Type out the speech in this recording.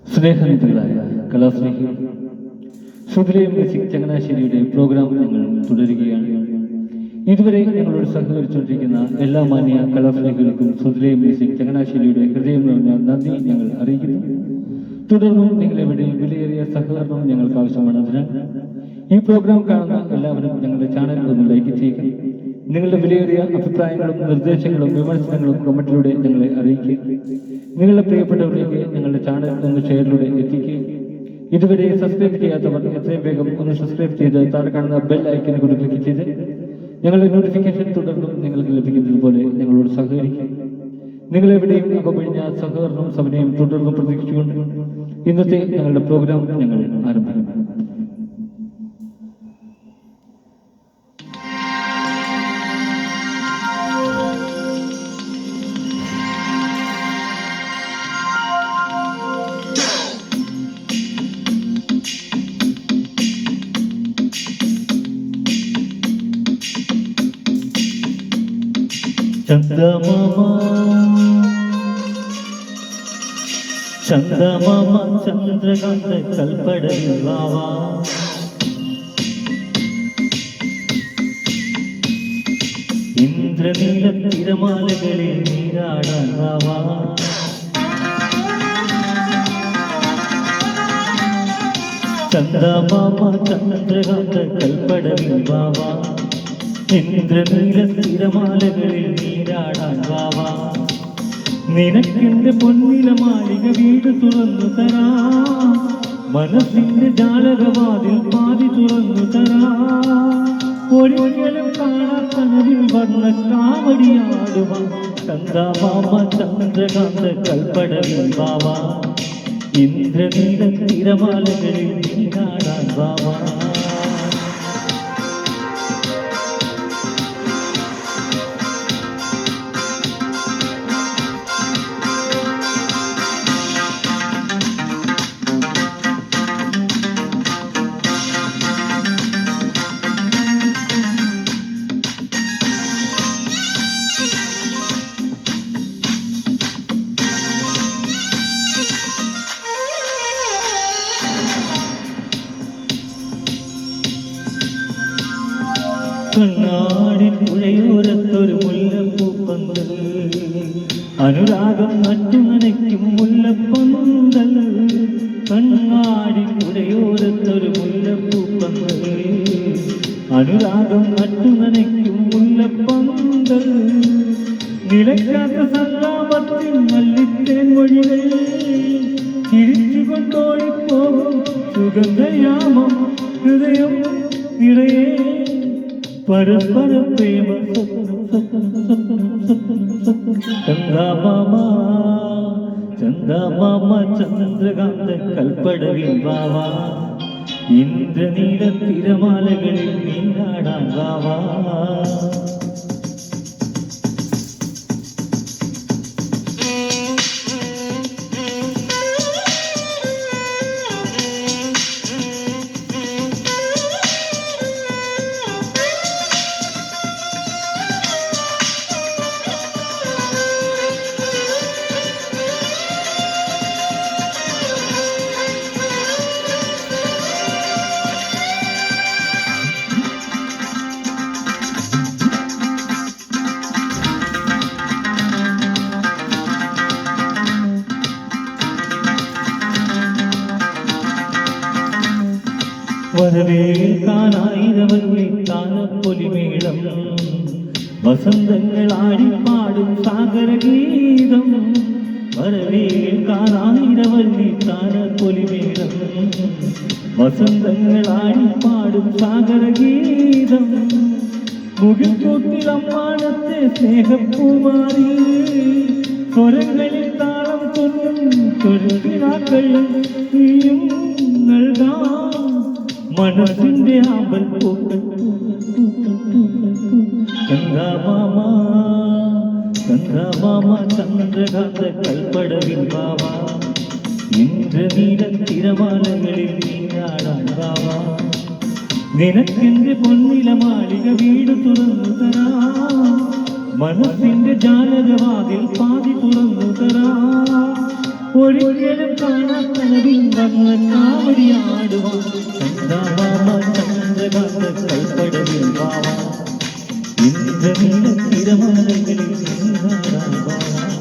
സ്നേഹനിധികളായ കലാസ്നേഹികൾ, Shruthilayam music ചങ്ങനാശ്ശേരിയുടെ programme ഞങ്ങൾ തുടരുകയാണ്. ഇതുവരെ ഞങ്ങളോട് സഹകരിച്ചുകൊണ്ടിരിക്കുന്ന എല്ലാ മാന്യ കലാസ്നേഹികൾക്കും ശ്രുതിലയം മ്യൂസിക് ചങ്ങനാശ്ശേരിയുടെ ഹൃദയം നിറഞ്ഞ നന്ദി ഞങ്ങൾ അറിയിക്കുന്നു. തുടർന്നും നിങ്ങളെവിടെയും വിലയേറിയ സഹകരണം ഞങ്ങൾക്ക് ആവശ്യമാണ്. അതിനാൽ ഈ പ്രോഗ്രാം കാണുന്ന എല്ലാവരും ഞങ്ങളുടെ ചാനൽ ഒന്ന് ലൈക്ക് ചെയ്യുക. നിങ്ങളുടെ വിലയേറിയ അഭിപ്രായങ്ങളും നിർദ്ദേശങ്ങളും വിമർശനങ്ങളും കമന്റിലൂടെ ഞങ്ങളെ അറിയിക്കുക. നിങ്ങളുടെ പ്രിയപ്പെട്ടവരിലേക്ക് ഞങ്ങളുടെ ചാനൽ ഒന്ന് ഷെയറിലൂടെ എത്തിക്കുക. ഇതുവരെ സബ്സ്ക്രൈബ് ചെയ്യാത്തവർ എത്രയും വേഗം ഒന്ന് സബ്സ്ക്രൈബ് ചെയ്ത് താഴെ കാണുന്ന ബെൽ ഐക്കനെ കൂടി ക്ലിക്ക് ചെയ്ത് ഞങ്ങളുടെ നോട്ടിഫിക്കേഷൻ തുടർന്നും നിങ്ങൾക്ക് ലഭിക്കുന്നത് പോലെ ഞങ്ങളോട് സഹകരിക്കുക. നിങ്ങളെവിടെയും അകമഴിഞ്ഞ സഹകരണവും സമന്വയം തുടർന്നും പ്രതീക്ഷിച്ചുകൊണ്ട് ഇന്നത്തെ ഞങ്ങളുടെ പ്രോഗ്രാം ഞങ്ങൾ ആരംഭിക്കുന്നു. ചന്ദമാമ ചന്ദ്രകാന്ത കൽപ്പടവിൽ വാവാ, ഇന്ദ്രനീല തിരമാലകളിൽ നീരാടാൻ വാവാ, ചന്ദമാമ ചന്ദ്രകാന്ത കൽപ്പടവിൽ വാവാ, ഇന്ദ്രനീല തിരമാലകളിൽ നീരാടാൻ വാവാ, നിനക്കെന്റെ പൊന്നില മാളിക വീട് തുറന്നു തരാ, മനസ്സിന്റെ ജാലകവാതിൽ പാതി തുറന്നു തരാ, ഒരിക്കലും കാണാത്തനവിൽ വന്ന കാവടിയാടുവാൻ ചന്ദമാമ ചന്ദ്രകാന്ത കൽപ്പടവിൽ വാവാ, ഇന്ദ്രനീല തിരമാലകളിൽ നീരാടാൻ വാവാ. കണ്ണാടി പുഴയോരത്തൊരു മുല്ലപ്പൂപ്പന്തൽ, അനുരാഗം നട്ടുനനയ്ക്കും മുല്ലപ്പന്തൽ, കണ്ണാടി പുഴയോരത്തൊരു മുല്ലപ്പൂപ്പന്തൽ, അനുരാഗം നട്ടുനനയ്ക്കും മുല്ലപ്പന്തൽ, നിലയ്ക്കാത്ത സല്ലാപത്തിൽ നല്ലിത്തേൻ മൊഴികൾ ചിരിച്ചുകൊണ്ടോടിപ്പോകും സുഗന്ധയാമം ഹൃദയം നിറയെ പരസ്പര പ്രേമ ചന്ദമാമ ചന്ദമാമ ചന്ദ്രകാന്ത കൽപ്പടവിൽ വാവാ, ഇന്ദ്രനീല തിരമാലകളിൽ നീരാടാൻ വാവാ. വരവേൽക്കാനായിരവല്ലി താനപ്പൊലിമേളം, വസന്തങ്ങൾ ആടിപ്പാടും സാഗരഗീതം, വരവേൽക്കാനായിരവല്ലി താനപ്പൊലിമേളം, വസന്തങ്ങൾ ആടിപ്പാടും സാഗരഗീതം, മുകിൽക്കൂട്ടിൽ അമ്മാനത്തെ സ്നേഹപ്പൂമാരി, സ്വരങ്ങളിൽ താളം തൊന്നും തൊഴുകിനാക്കൾ നീയും നൽകാം, മനസ്സിന്റെ ആമ്പൽ പൂക്കൾ ചന്ദമാമ ചന്ദമാമ ചന്ദ്രകാന്ത കൽപ്പടവിൽ വാവാ, ഇന്ദ്രനീല തിരമാലകളിൽ നീരാടാൻ വാവാ, നിനക്കെന്റെ പൊന്നില മാളിക വീട് തുറന്നു തരാ, മനസ്സിന്റെ ജാലകവാതിൽ പാതി തുറന്നു തരാ, ഒരിക്കലും കാണാത്തനവിൻ വന്ന കാവടിയാടുവാൻ ചന്ദ്രഭാമ ചന്ദ്രകാന്ത കൽപ്പടവിൽ വാവ ഇന്ദ്രനീല തിരമാലകളിൽ നീരാടാൻ വാവ